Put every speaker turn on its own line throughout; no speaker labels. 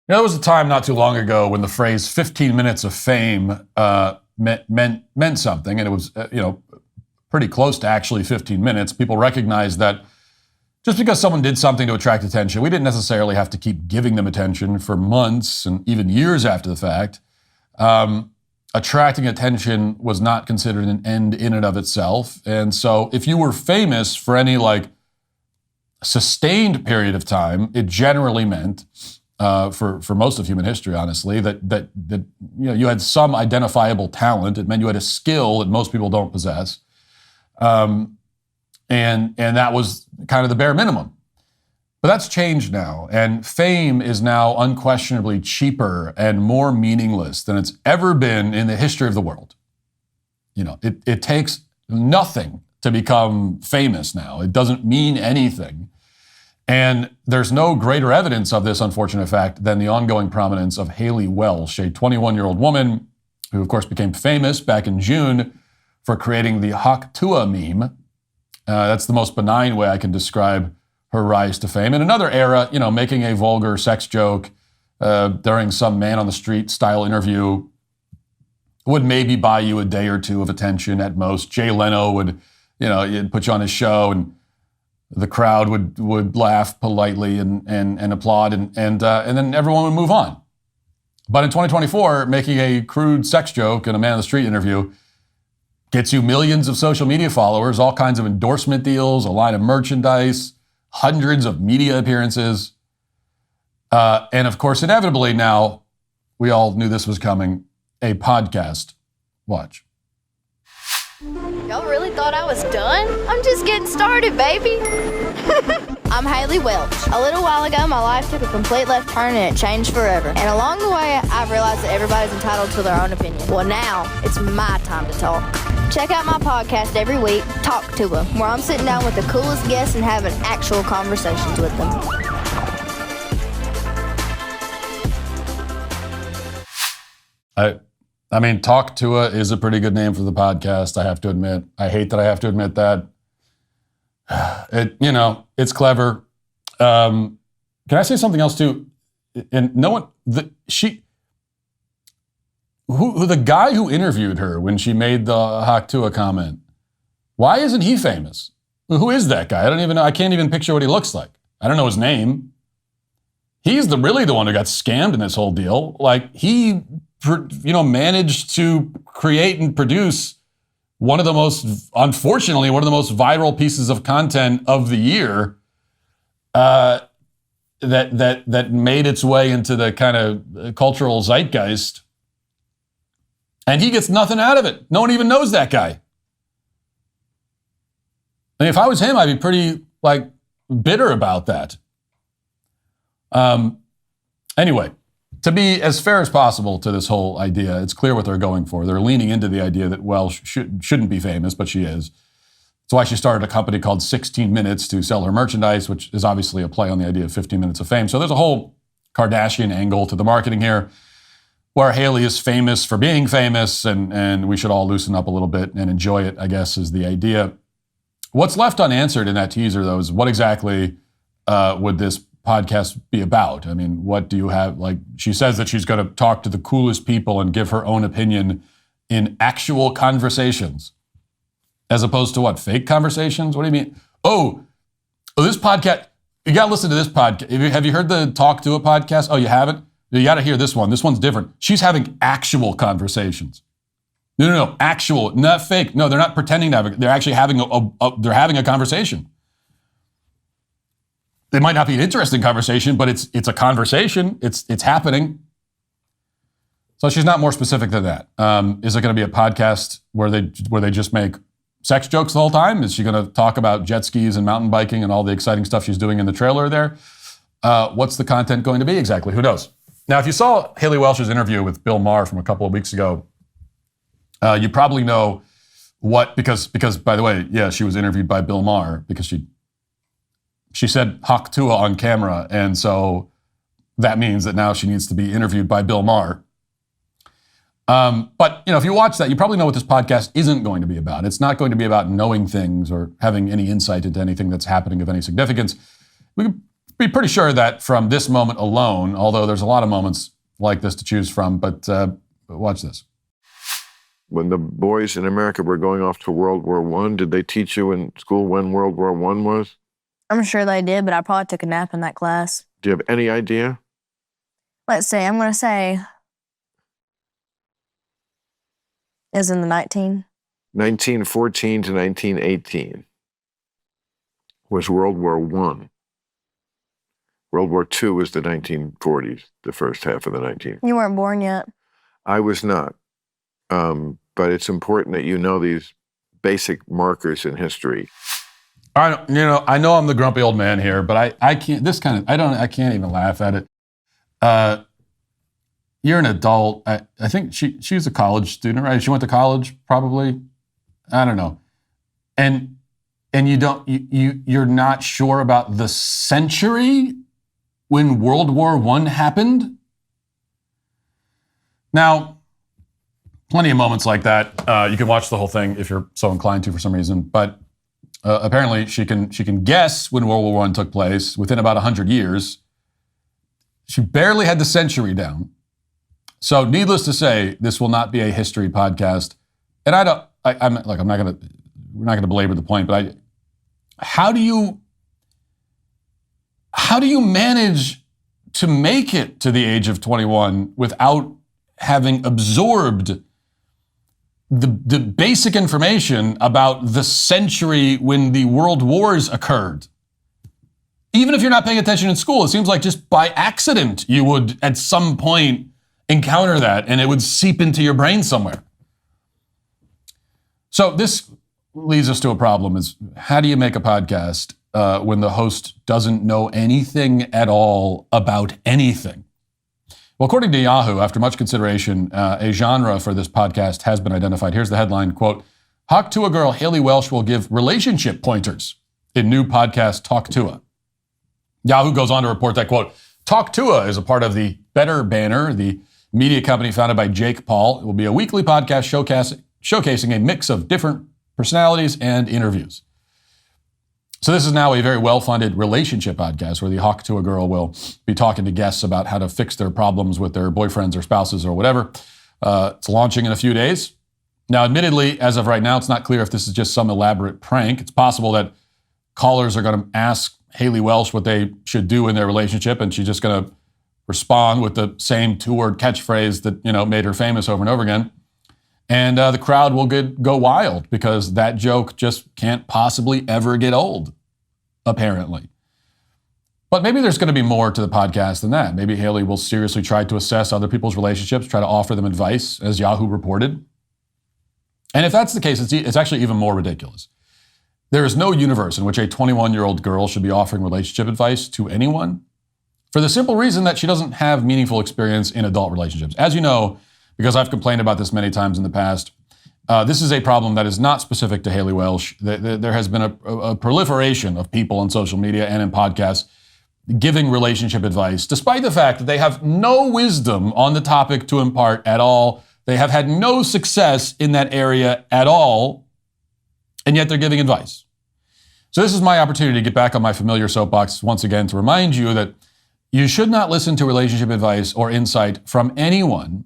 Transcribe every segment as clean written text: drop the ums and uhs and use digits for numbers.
There was a time not too long ago when the phrase 15 minutes of fame meant something, and it was, pretty close to actually 15 minutes. People recognized that just because someone did something to attract attention, we didn't necessarily have to keep giving them attention for months and even years after the fact. Attracting attention was not considered an end in and of itself. And so if you were famous for any sustained period of time, it generally meant, for most of human history, honestly, that you had some identifiable talent. It meant you had a skill that most people don't possess. And that was kind of the bare minimum. But that's changed now, and fame is now unquestionably cheaper and more meaningless than it's ever been in the history of the world. It takes nothing to become famous now. It doesn't mean anything. And there's no greater evidence of this unfortunate fact than the ongoing prominence of Haley Walsh, a 21-year-old woman who, of course, became famous back in June for creating the Hawk Tuah meme. That's the most benign way I can describe her rise to fame. In another era, making a vulgar sex joke during some man on the street style interview would maybe buy you a day or two of attention at most. Jay Leno would, he'd put you on his show and the crowd would laugh politely and applaud and then everyone would move on. But in 2024, making a crude sex joke in a man on the street interview gets you millions of social media followers, all kinds of endorsement deals, a line of merchandise, hundreds of media appearances. And of course, inevitably now, we all knew this was coming, a podcast. Watch.
Y'all really thought I was done? I'm just getting started, baby. I'm Haley Welch. A little while ago, my life took a complete left turn and it changed forever. And along the way, I've realized that everybody's entitled to their own opinion. Well, now it's my time to talk. Check out my podcast every week, Hawk Tuah, where I'm sitting down with the coolest guests and having actual conversations with them.
I mean, Hawk Tuah is a pretty good name for the podcast, I have to admit. I hate that I have to admit that. It's clever. Can I say something else too? And no one, the guy who interviewed her when she made the Hawk Tuah comment, why isn't he famous? Who is that guy? I don't even know. I can't even picture what he looks like. I don't know his name. He's really the one who got scammed in this whole deal. He managed to create and produce unfortunately, one of the most viral pieces of content of the year that made its way into the kind of cultural zeitgeist. And he gets nothing out of it. No one even knows that guy. I mean, if I was him, I'd be pretty, bitter about that. Anyway, to be as fair as possible to this whole idea, it's clear what they're going for. They're leaning into the idea that Welsh shouldn't be famous, but she is. That's why she started a company called 16 Minutes to sell her merchandise, which is obviously a play on the idea of 15 minutes of fame. So there's a whole Kardashian angle to the marketing here, where Haley is famous for being famous, and we should all loosen up a little bit and enjoy it, I guess, is the idea. What's left unanswered in that teaser, though, is what exactly would this podcast be about? I mean, what do you have? She says that she's going to talk to the coolest people and give her own opinion in actual conversations, as opposed to what, fake conversations? What do you mean? Oh, this podcast, you got to listen to this podcast. Have you heard the Talk to a podcast? Oh, you haven't? You got to hear this one. This one's different. She's having actual conversations. No, actual, not fake. No, they're not pretending to have it. They're actually having a conversation. It might not be an interesting conversation, but it's a conversation. It's happening. So she's not more specific than that. Is it going to be a podcast where they just make sex jokes the whole time? Is she going to talk about jet skis and mountain biking and all the exciting stuff she's doing in the trailer there? What's the content going to be exactly? Who knows? Now, if you saw Haley Welsh's interview with Bill Maher from a couple of weeks ago, you probably know because by the way, yeah, she was interviewed by Bill Maher because she said Hawk Tuah on camera, and so that means that now she needs to be interviewed by Bill Maher. But if you watch that, you probably know what this podcast isn't going to be about. It's not going to be about knowing things or having any insight into anything that's happening of any significance. We could be pretty sure that from this moment alone, although there's a lot of moments like this to choose from, but watch this.
When the boys in America were going off to World War I, did they teach you in school when World War I was?
I'm sure they did, but I probably took a nap in that class.
Do you have any idea?
Let's see, I'm going to say is in the
1914 to 1918 was World War I. World War II was the 1940s, the first half of the 1940s.
You weren't born yet.
I was not. But it's important that you know these basic markers in history.
I know I'm the grumpy old man here, but I can't. I can't even laugh at it. You're an adult. I think she's a college student, right? She went to college, probably. I don't know. And you're not sure about the century when World War I happened? Now, plenty of moments like that. You can watch the whole thing if you're so inclined to for some reason. But apparently she can guess when World War I took place within about 100 years. She barely had the century down. So needless to say, this will not be a history podcast. And we're not going to belabor the point, but how do you manage to make it to the age of 21 without having absorbed the basic information about the century when the world wars occurred? Even if you're not paying attention in school, it seems like just by accident you would at some point encounter that and it would seep into your brain somewhere. So this leads us to a problem: is how do you make a podcast when the host doesn't know anything at all about anything? Well, according to Yahoo, after much consideration, a genre for this podcast has been identified. Here's the headline, quote, Hawk Tuah girl Haley Walsh will give relationship pointers in new podcast Hawk Tuah. Yahoo goes on to report that, quote, Hawk Tuah is a part of the Better banner, the media company founded by Jake Paul. It will be a weekly podcast showcasing a mix of different personalities and interviews. So this is now a very well-funded relationship podcast where the Hawk Tuah girl will be talking to guests about how to fix their problems with their boyfriends or spouses or whatever. It's launching in a few days. Now, admittedly, as of right now, it's not clear if this is just some elaborate prank. It's possible that callers are going to ask Haley Walsh what they should do in their relationship, and she's just going to respond with the same two-word catchphrase that, made her famous over and over again. And the crowd will go wild because that joke just can't possibly ever get old, apparently. But maybe there's going to be more to the podcast than that. Maybe Haley will seriously try to assess other people's relationships, try to offer them advice, as Yahoo reported. And if that's the case, it's actually even more ridiculous. There is no universe in which a 21-year-old girl should be offering relationship advice to anyone for the simple reason that she doesn't have meaningful experience in adult relationships. As you know, because I've complained about this many times in the past, this is a problem that is not specific to Haley Walsh. There has been a proliferation of people on social media and in podcasts giving relationship advice, despite the fact that they have no wisdom on the topic to impart at all. They have had no success in that area at all, and yet they're giving advice. So this is my opportunity to get back on my familiar soapbox once again to remind you that you should not listen to relationship advice or insight from anyone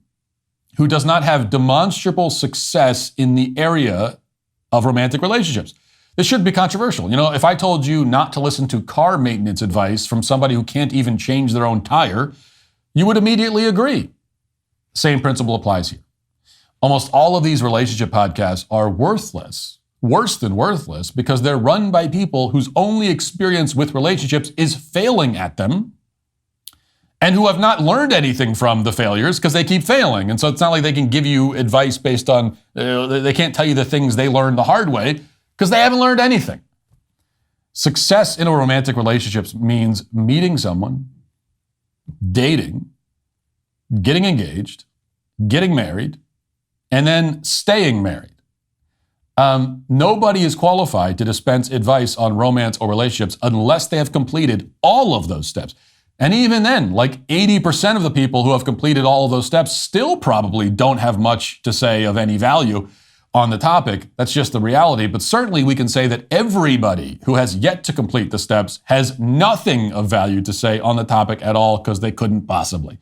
who does not have demonstrable success in the area of romantic relationships. This should be controversial. If I told you not to listen to car maintenance advice from somebody who can't even change their own tire, you would immediately agree. Same principle applies here. Almost all of these relationship podcasts are worthless, worse than worthless, because they're run by people whose only experience with relationships is failing at them, and who have not learned anything from the failures because they keep failing. And so it's not like they can give you advice based on, they can't tell you the things they learned the hard way because they haven't learned anything. Success in a romantic relationship means meeting someone, dating, getting engaged, getting married, and then staying married. Nobody is qualified to dispense advice on romance or relationships unless they have completed all of those steps. And even then, like 80% of the people who have completed all of those steps still probably don't have much to say of any value. on the topic. That's just the reality. But certainly we can say that everybody who has yet to complete the steps has nothing of value to say on the topic at all because they couldn't possibly.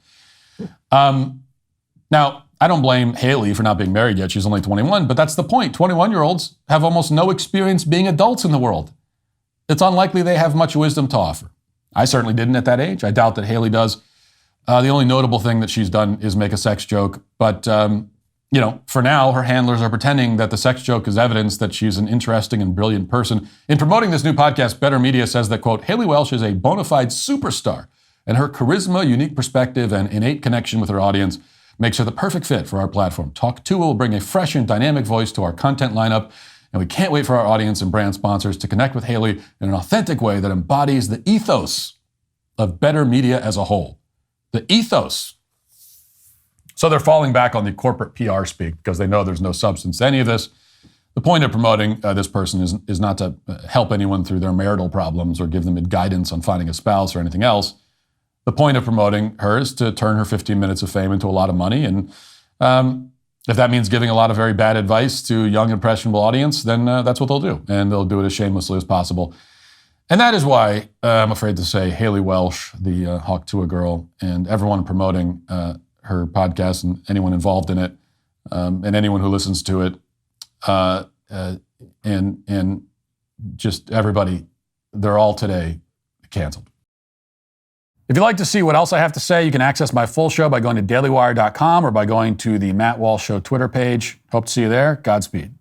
Now, I don't blame Haley for not being married yet. She's only 21, but that's the point. 21-year-olds have almost no experience being adults in the world. It's unlikely they have much wisdom to offer. I certainly didn't at that age. I doubt that Haley does. The only notable thing that she's done is make a sex joke. But, for now, her handlers are pretending that the sex joke is evidence that she's an interesting and brilliant person. In promoting this new podcast, Better Media says that, quote, Haley Walsh is a bona fide superstar, and her charisma, unique perspective, and innate connection with her audience makes her the perfect fit for our platform. Hawk Tuah will bring a fresh and dynamic voice to our content lineup, and we can't wait for our audience and brand sponsors to connect with Haley in an authentic way that embodies the ethos of Better Media as a whole. The ethos. So they're falling back on the corporate PR speak because they know there's no substance to any of this. The point of promoting this person is not to help anyone through their marital problems or give them guidance on finding a spouse or anything else. The point of promoting her is to turn her 15 minutes of fame into a lot of money. And if that means giving a lot of very bad advice to a young, impressionable audience, then that's what they'll do. And they'll do it as shamelessly as possible. And that is why I'm afraid to say Haley Walsh, the Hawk Tuah girl, and everyone promoting her podcast and anyone involved in it, and anyone who listens to it, and just everybody, they're all today canceled. If you'd like to see what else I have to say, you can access my full show by going to dailywire.com or by going to the Matt Walsh Show Twitter page. Hope to see you there. Godspeed.